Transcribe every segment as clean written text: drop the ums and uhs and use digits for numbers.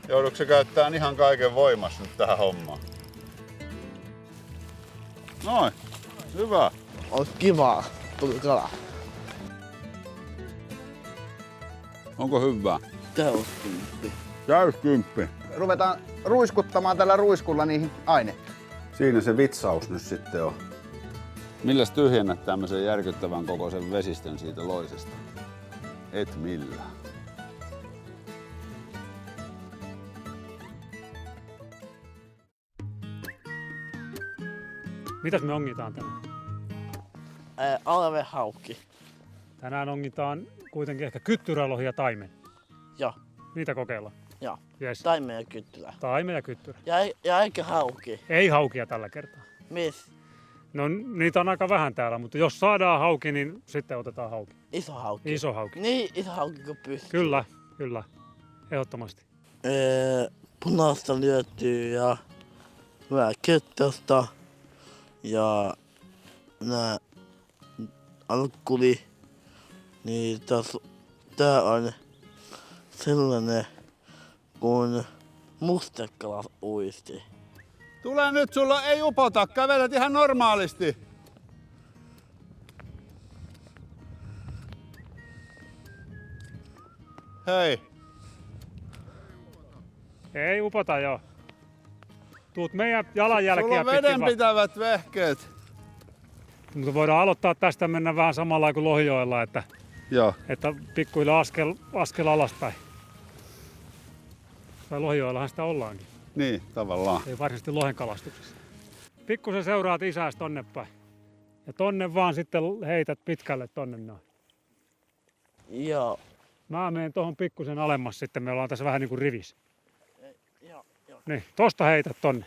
Joudutko käyttämään ihan kaiken voimas nyt tähän hommaan? Noin, hyvä. Ois kivaa, tuli kala. Onko hyvää? Täyskymppi. Täyskymppi. Ruvetaan ruiskuttamaan tällä ruiskulla niihin ainetta. Siinä se vitsaus nyt sitten on. Milläs tyhjennät tämmöisen järkyttävän kokoisen vesistön siitä loisesta? Et millään. Mitäs me ongitaan tänään? Alvehaukki. Tänään ongitaan kuitenkin ehkä kyttyrälohi ja taimen. Joo, Niitä kokeillaan. joo. Yes. Taimen ja kyttylä. Taimen ja kyttyrä. Ja eikä hauki. Ei haukia tällä kertaa. Miss? No niitä on aika vähän täällä, mutta jos saadaan hauki, niin sitten otetaan hauki. Iso hauki. Iso hauki. Niin iso hauki kuin pystyy. Kyllä, kyllä. Ehdottomasti. Punaista lyötyä ja vähän kettosta. Ja nää alkkuli. Niin tää on sellainen kuin mustekala uisti. Tule nyt, sulla ei upota, kävelet ihan normaalisti. Hei. Ei upota joo. Tuut meidän jalanjälkiä Sulla on pitkin vedenpitävät vehkeet. mutta voidaan aloittaa tästä mennä vähän samalla kuin Lohijoella, että Joo. pikkuhiljaa askel alaspäin. Tai Lohijoellahan sitä ollaankin. Niin, tavallaan. Ei varsinaisesti lohen kalastuksessa. Pikkusen seuraat isääs tonne päin. Ja tonne vaan sitten heität pitkälle tonne noin. Joo. Mä menen tohon pikkusen alemmas sitten, me ollaan tässä vähän niin kuin rivissä. Joo. Niin, tosta heität tonne.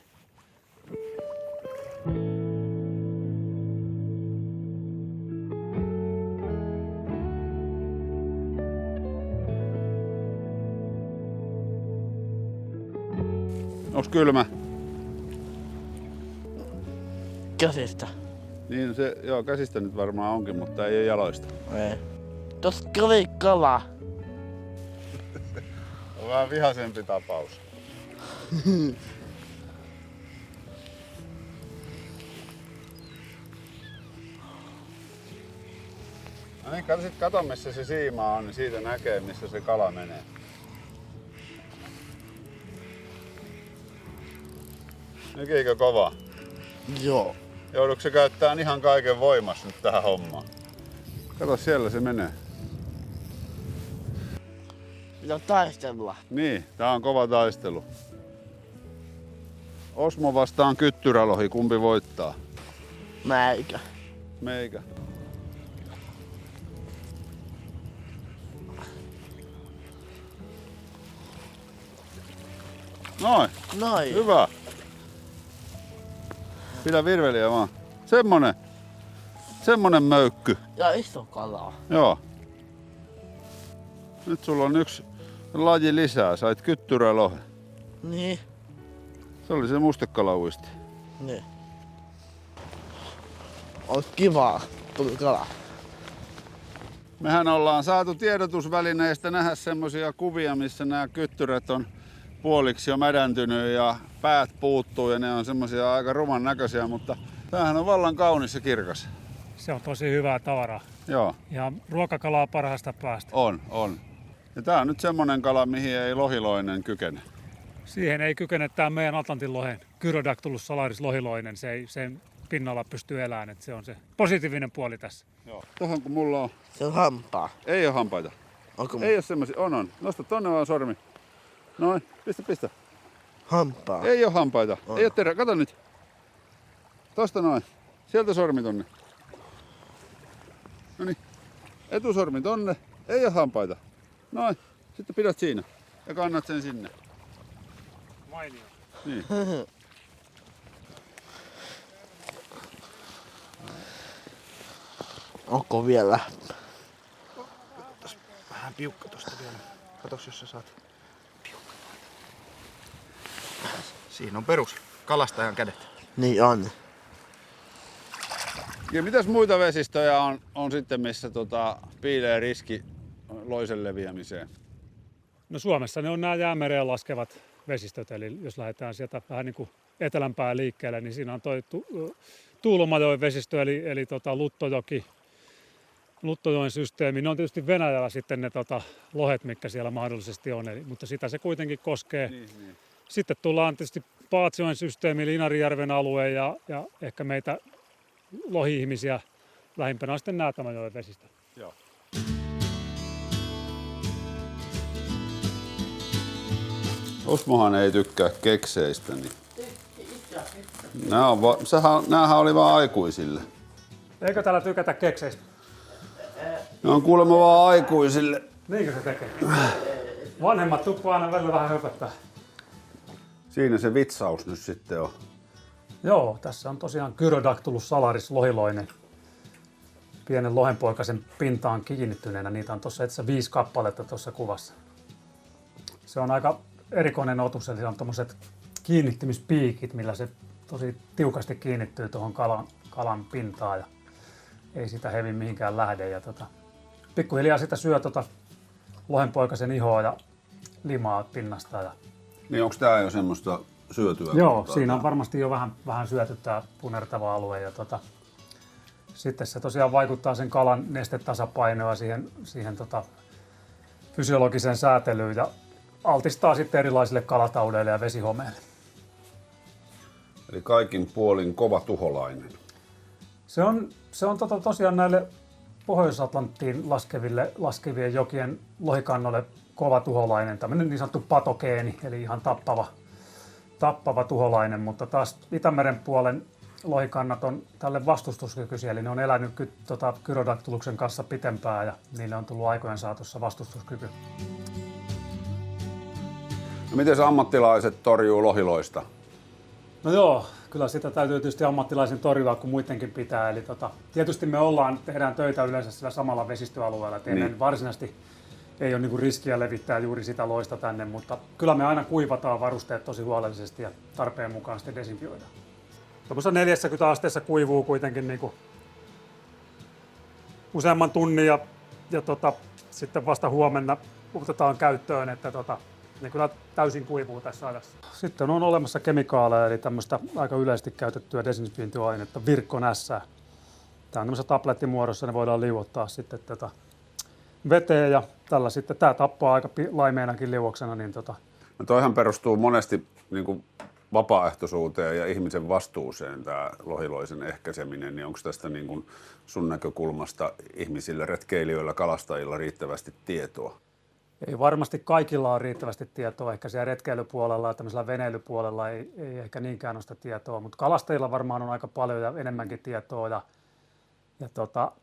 Onks kylmä? Käsistä. Niin se, joo, käsistä nyt varmaan onkin, mutta ei ole jaloista. Ei. Tos kävi kala. On vähän vihaisempi tapaus. No niin, kato missä se siima on, niin siitä näkee missä se kala menee. Nykiikö kova? Joo. Joudutko se käyttämään ihan kaiken voimas nyt tähän hommaan? Kato siellä se menee. Pitää taistella. Niin, tää on kova taistelu. Osmo vastaan kyttyrälohi, kumpi voittaa? Meikä. Meikä. Noin, Noin. hyvä. Pidä virveliä vaan. Semmonen möykky. Ja iso kala. Joo. Nyt sulla on yksi laji lisää. Sait kyttyrälohen. Niin. Se oli se mustekalauisti. Niin. Ois kivaa, tuli kala. Mehän ollaan saatu tiedotusvälineistä nähdä semmosia kuvia, missä nämä kyttyrät on puoliksi jo mädäntynyt ja päät puuttuu ja ne on semmosia aika ruman näköisiä, mutta tämähän on vallan kaunis ja kirkas. Se on tosi hyvää tavaraa. Joo, Ja ruokakalaa parhaasta päästä. on. Ja tää on nyt semmonen kala, mihin ei lohiloinen kykene. Siihen ei kykene tämä meidän Atlantin lohen Gyrodactylus salaris lohiloinen. Se ei sen pinnalla pysty elämään. Se on se positiivinen puoli tässä. Joo. Tohon kun mulla on, Se on hampaa. ei oo hampaita. Onko Ei oo semmosia, on. Nosta tonne vaan sormi. Noin, pistä. hampaa? Ei oo hampaita. On. Ei oo terä, kato nyt. Tosta noin. Sieltä sormi tonne. Noniin. Etusormi tonne. Ei oo hampaita. Noin. Sitten pidät siinä. Ja kannat sen sinne. Mainio. Niin. Onko vielä? Vähän piukka tosta vielä. Katos jos sä saat piukka. Siinä on perus kalastajan kädet. Niin on. Ja mitäs muita vesistöjä on sitten, missä piilee riski loisen leviämiseen? No Suomessa ne on nämä jäämereen laskevat vesistöt, eli jos lähdetään sieltä vähän niin kuin etelämpää liikkeelle, niin siinä on toi Tuulomajoen vesistö, eli Luttojoki, Luttojoen systeemi. Ne on tietysti Venäjällä sitten ne lohet, mitkä siellä mahdollisesti on, mutta sitä se kuitenkin koskee. Niin. Sitten tullaan tietysti Paatsioen systeemi, eli Inarijärven alue ja ehkä meitä lohi-ihmisiä lähimpänä on sitten Näätämäjoen vesistö. Joo. Osmohan ei tykkää kekseistä, niin näähän oli vaan aikuisille. Eikö täällä tykätä kekseistä? Ne on kuulemma vaan aikuisille. Niinkö se tekee? Vanhemmat tuppaa aina välillä vähän höpöttää. Siinä se vitsaus nyt sitten on. Joo, tässä on tosiaan Gyrodactylus salaris lohiloinen. Pienen lohenpoikasen pintaan kiinnittyneenä. Niitä on tuossa itse 5 kappaletta tuossa kuvassa. Se on aika erikoinen otus, eli se on tommoset kiinnittymispiikit, millä se tosi tiukasti kiinnittyy tuohon kalan pintaan ja ei sitä hevin mihinkään lähde. Ja pikkuhiljaa sitä syö lohenpoikasen ihoa ja limaa pinnasta. Ja Niin onko tää jo semmoista syötyä? joo, siinä on varmasti jo vähän syöty tää punertava alue. Ja sitten se tosiaan vaikuttaa sen kalan nestetasapainoa siihen fysiologiseen säätelyyn ja altistaa sitten erilaisille kalataudeille ja vesihomeille. Eli kaikin puolin kova tuholainen. Se on tosiaan näille Pohjois-Atlanttiin laskevien jokien lohikannoille kova tuholainen, tämmöinen niin sanottu patogeeni, eli ihan tappava tuholainen, mutta taas Itämeren puolen lohikannat on tälle vastustuskykyisiä, eli ne on elänyt Gyrodactyluksen kanssa pitempään ja niille on tullut aikojen saatossa vastustuskyky. No miten ammattilaiset torjuu lohiloista? No joo, kyllä sitä täytyy tietysti ammattilaisen torjua, kun muidenkin pitää. Eli tietysti me tehdään töitä yleensä sillä samalla vesistöalueella, että niin. Varsinaisesti ei ole niinku riskiä levittää juuri sitä loista tänne, mutta kyllä me aina kuivataan varusteet tosi huolellisesti ja tarpeen mukaan sitten desinfioidaan. Tuossa 40 asteessa kuivuu kuitenkin niinku useamman tunnin ja sitten vasta huomenna otetaan käyttöön, että ne kyllä täysin kuivuu tässä ajassa. Sitten on olemassa kemikaaleja, eli tämmöistä aika yleisesti käytettyä desinfiointiainetta, Virkon S. Tämä on tämmöisessä tablettimuodossa, ne voidaan liuottaa sitten veteen ja tällä sitten, tämä tappaa aika laimeenakin liuoksena. Niin No toihan perustuu monesti niin kuin vapaaehtoisuuteen ja ihmisen vastuuseen, tämä lohiloisen ehkäiseminen, niin onko tästä niin kuin sun näkökulmasta ihmisillä, retkeilijöillä, kalastajilla riittävästi tietoa? Ei varmasti kaikilla on riittävästi tietoa, ehkä siellä retkeilypuolella ja tämmöisellä veneilypuolella ei ehkä niinkään ole sitä tietoa, mutta kalastajilla varmaan on aika paljon ja enemmänkin tietoa.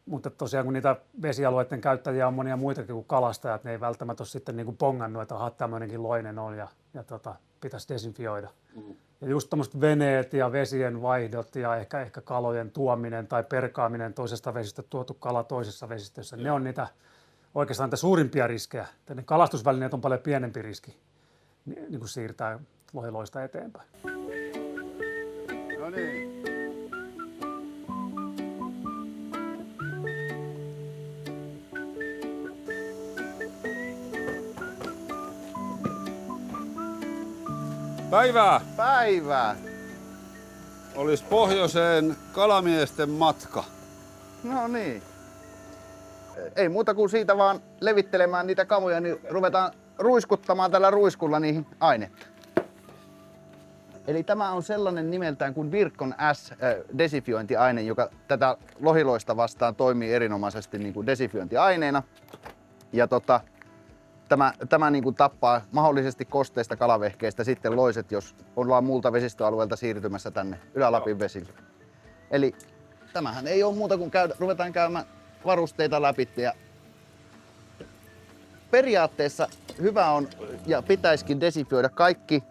Mutta tosiaan kun niitä vesialueiden käyttäjiä on monia muitakin kuin kalastajat, ne ei välttämättä ole sitten niin kuin pongannut, että tämmöinenkin loinen on ja pitäisi desinfioida. Ja just tämmöiset veneet ja vesien vaihdot ja ehkä kalojen tuominen tai perkaaminen toisesta vesistä tuotu kala toisessa vesistössä, ne on niitä oikeastaan niitä suurimpia riskejä. Ne kalastusvälineet on paljon pienempi riski niin kuin siirtää lohiloista eteenpäin. No niin. Päivää! Päivää! Olisi pohjoiseen kalamiesten matka. No niin. Ei muuta kuin siitä vaan levittelemään niitä kamoja, niin ruvetaan ruiskuttamaan tällä ruiskulla niihin ainetta. Eli tämä on sellainen nimeltään kuin Virkon S desifiointiaine, joka tätä lohiloista vastaan toimii erinomaisesti niin kuin desifiointiaineena. Ja tämä niin kuin tappaa mahdollisesti kosteista kalavehkeistä sitten loiset, jos ollaan muulta vesistöalueelta siirtymässä tänne Ylä-Lapin vesille. Eli tämähän ei ole muuta kuin ruvetaan käymään varusteita läpi. Ja periaatteessa hyvä on ja pitäisikin desifioida kaikki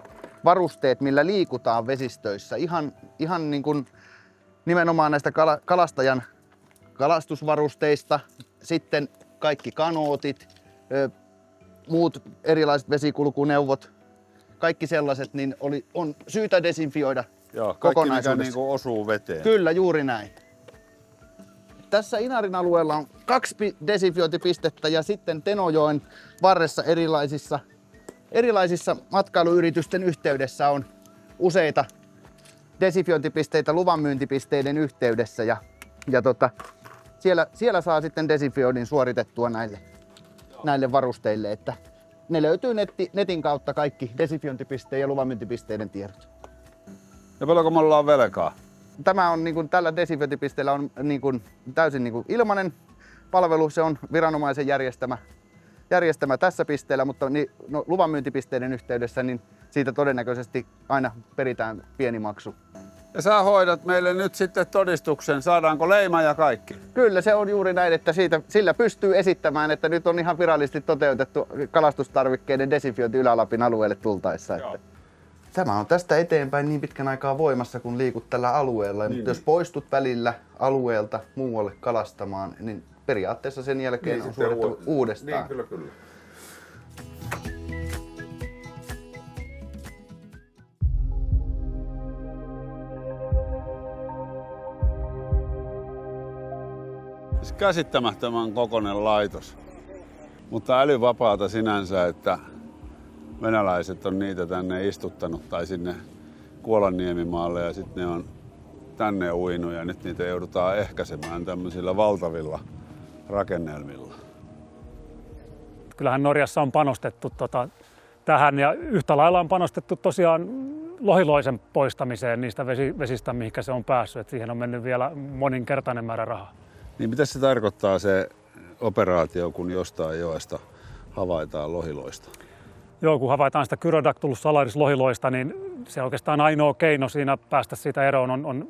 varusteet, millä liikutaan vesistöissä. Ihan niin kuin nimenomaan näistä kalastajan kalastusvarusteista, sitten kaikki kanootit, muut erilaiset vesikulkuneuvot, kaikki sellaiset, niin on syytä desinfioida. Joo, kaikki mikä kokonaisuudessa. niin kuin osuu veteen. Kyllä, juuri näin. Tässä Inarin alueella on 2 desinfiointipistettä ja sitten Tenojoen varressa erilaisissa Erilaisissa matkailuyritysten yhteydessä on useita desinfiointipisteitä luvanmyyntipisteiden yhteydessä ja siellä saa sitten desinfioinnin suoritettua näille varusteille, että ne löytyy netin kautta kaikki desinfiointipisteen ja luvanmyyntipisteiden tiedot. Ja paljonko me ollaan velkaa? Tämä on tällä desinfiointipisteellä on täysin ilmainen palvelu, se on viranomaisen järjestämä tässä pisteellä, mutta luvanmyyntipisteiden yhteydessä niin siitä todennäköisesti aina peritään pieni maksu. Ja sä hoidat meille nyt sitten todistuksen, saadaanko leima ja kaikki? Kyllä se on juuri näin, että sillä pystyy esittämään, että nyt on ihan virallisesti toteutettu kalastustarvikkeiden desinfiointi Ylä-Lapin alueelle tultaessa. Että tämä on tästä eteenpäin niin pitkän aikaa voimassa, kun liikut tällä alueella. Mutta jos poistut välillä alueelta muualle kalastamaan, niin periaatteessa sen jälkeen on suoritettu uudestaan. Niin, kyllä. Käsittämättömän kokoinen laitos, mutta älyvapaata sinänsä, että venäläiset on niitä tänne istuttanut tai sinne Kuolanniemimaalle ja sitten ne on tänne uinut ja nyt niitä joudutaan ehkäisemään tämmöisillä valtavilla rakennelmilla. Kyllähän Norjassa on panostettu tähän ja yhtä lailla on panostettu tosiaan lohiloisen poistamiseen niistä vesistä, mihinkä se on päässyt. Et siihen on mennyt vielä moninkertainen määrä rahaa. Niin mitä se tarkoittaa se operaatio, kun jostain joesta havaitaan lohiloista? Joo, kun havaitaan sitä Gyrodactylus salaris lohiloista, niin se oikeastaan ainoa keino siinä päästä siitä eroon on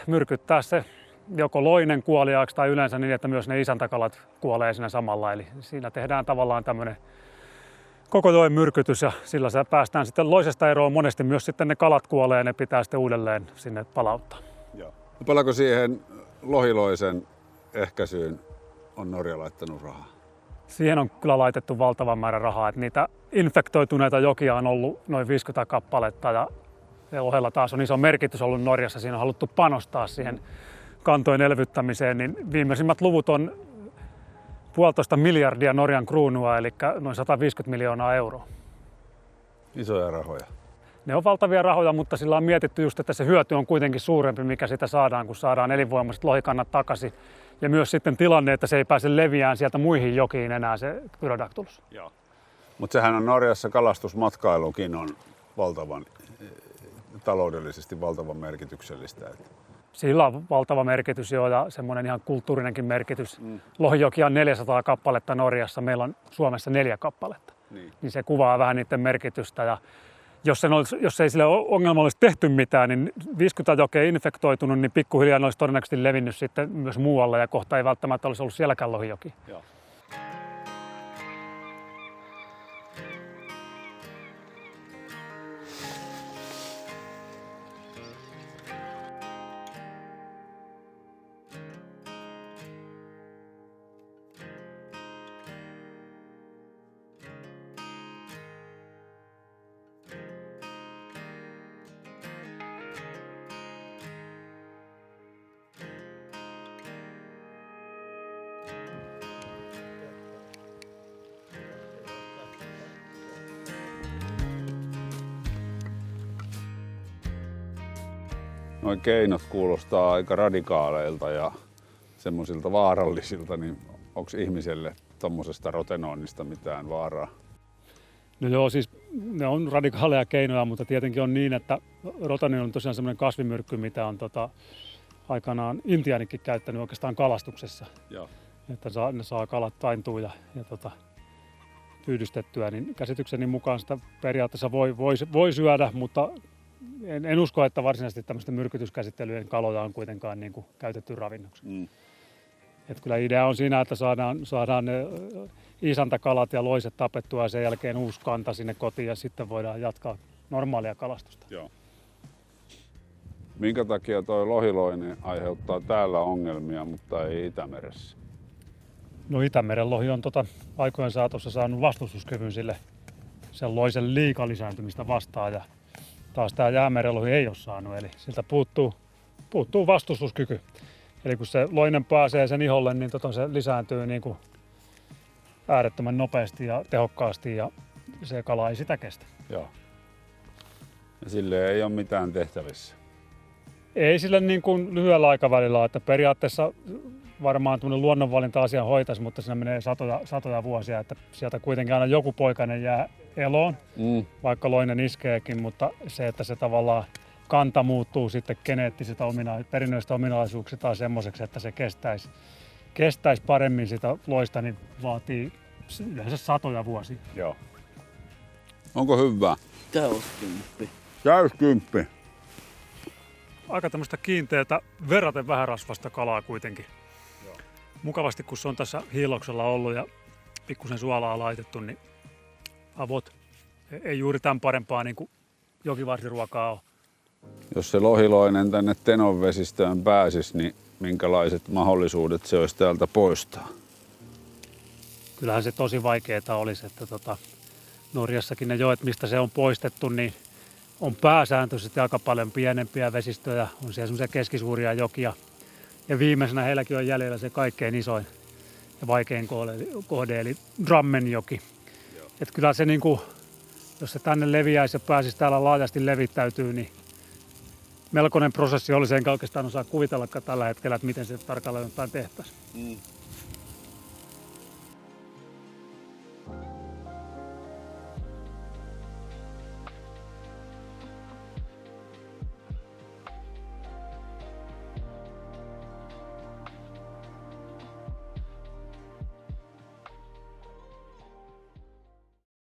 myrkyttää se joko loinen kuoliaaksi tai yleensä niin, että myös ne isäntäkalat kuolee siinä samalla. Eli siinä tehdään tavallaan tämmöinen koko lojen myrkytys ja sillä se päästään sitten loisesta eroon. Monesti myös sitten ne kalat kuolee ja ne pitää sitten uudelleen sinne palauttaa. Joo. Paljonko siihen lohiloisen ehkäisyyn on Norja laittanut rahaa? Siihen on kyllä laitettu valtavan määrä rahaa. Että niitä infektoituneita jokia on ollut noin 50 kappaletta ja ohella taas on iso merkitys ollut Norjassa. Siinä on haluttu panostaa siihen kantojen elvyttämiseen. Niin viimeisimmät luvut on 1,5 miljardia Norjan kruunua, eli noin 150 miljoonaa euroa. Isoja rahoja. Ne on valtavia rahoja, mutta sillä on mietitty just, että se hyöty on kuitenkin suurempi, mikä sitä saadaan, kun saadaan elinvoimaiset lohikannat takaisin. Ja myös sitten tilanne, että se ei pääse leviään sieltä muihin jokiin enää se Gyrodactylus. Mutta sehän on Norjassa kalastusmatkailukin on taloudellisesti valtavan merkityksellistä. Sillä on valtava merkitys jo ja semmoinen ihan kulttuurinenkin merkitys. Lohijokia on 400 kappaletta Norjassa, meillä on Suomessa 4 kappaletta. Niin se kuvaa vähän niiden merkitystä. Ja jos ei sille ongelma olisi tehty mitään, niin 50 jokea infektoitunut, niin pikkuhiljaa ne olisi todennäköisesti levinnyt sitten myös muualle ja kohta ei välttämättä olisi ollut sielläkään lohijoki. Joo. Nuo keinot kuulostaa aika radikaaleilta ja semmoisilta vaarallisilta, niin onko ihmiselle tuommoisesta rotenoinnista mitään vaaraa? No joo, siis ne on radikaaleja keinoja, mutta tietenkin on niin, että rotenoni on tosiaan semmoinen kasvimyrkky, mitä on aikanaan intiaanikin käyttänyt oikeastaan kalastuksessa. Joo. Että ne saa kalat taintua ja pyydystettyä, niin käsitykseni mukaan sitä periaatteessa voi syödä, mutta en usko, että varsinaisesti tämmöisten myrkytyskäsittelyjen kaloja on kuitenkaan niin kuin käytetty ravinnoksi. Et kyllä idea on siinä, että saadaan ne isäntäkalat ja loiset tapettua ja sen jälkeen uusi kanta sinne kotiin ja sitten voidaan jatkaa normaalia kalastusta. Joo. Minkä takia toi lohiloinen aiheuttaa täällä ongelmia, mutta ei Itämeressä? No Itämeren lohi on aikojen saatossa saanut vastustuskyvyn sille sen loisen liikalisääntymistä vastaan ja taas tämä Jäämeren lohi ei ole saanut, eli siltä puuttuu vastustuskyky. Eli kun se loinen pääsee sen iholle, niin se lisääntyy niin kuin äärettömän nopeasti ja tehokkaasti ja se kala ei sitä kestä. Joo. Ja sille ei ole mitään tehtävissä. Ei sillä niin kuin lyhyellä aikavälillä ole, että periaatteessa varmaan tuommoinen luonnonvalinta-asia hoitaisi, mutta siinä menee satoja vuosia, että sieltä kuitenkin aina joku poikainen jää eloon, vaikka loinen iskeekin, mutta se, että se tavallaan kanta muuttuu sitten geneettisistä perinnöistä ominaisuuksista semmoiseksi, että se kestäisi paremmin sitä loista, niin vaatii yleensä satoja vuosia. Joo. Onko hyvää? Täyskymppi. Täyskymppi. Aika tämmöistä kiinteätä, verraten vähärasvasta kalaa kuitenkin. Joo. Mukavasti, kun se on tässä hiiloksella ollut ja pikkusen suolaa laitettu, niin avot ei juuri tämän parempaa niin kuin jokivarsiruokaa ole. Jos se lohiloinen tänne Tenon vesistöön pääsisi, niin minkälaiset mahdollisuudet se olisi täältä poistaa? Kyllähän se tosi vaikeaa olisi, että Norjassakin ne joet, mistä se on poistettu, niin on pääsääntöisesti aika paljon pienempiä vesistöjä. On siellä semmoisia keskisuuria jokia. Ja viimeisenä heilläkin on jäljellä se kaikkein isoin ja vaikein kohde, eli Drammenjoki. Että kyllä se, niin kuin, jos se tänne leviäisi ja pääsisi täällä laajasti levittäytyy, niin melkoinen prosessi oli, enkä oikeastaan osaa kuvitellakaan tällä hetkellä, että miten se tarkalleen ottaen tehtäisiin.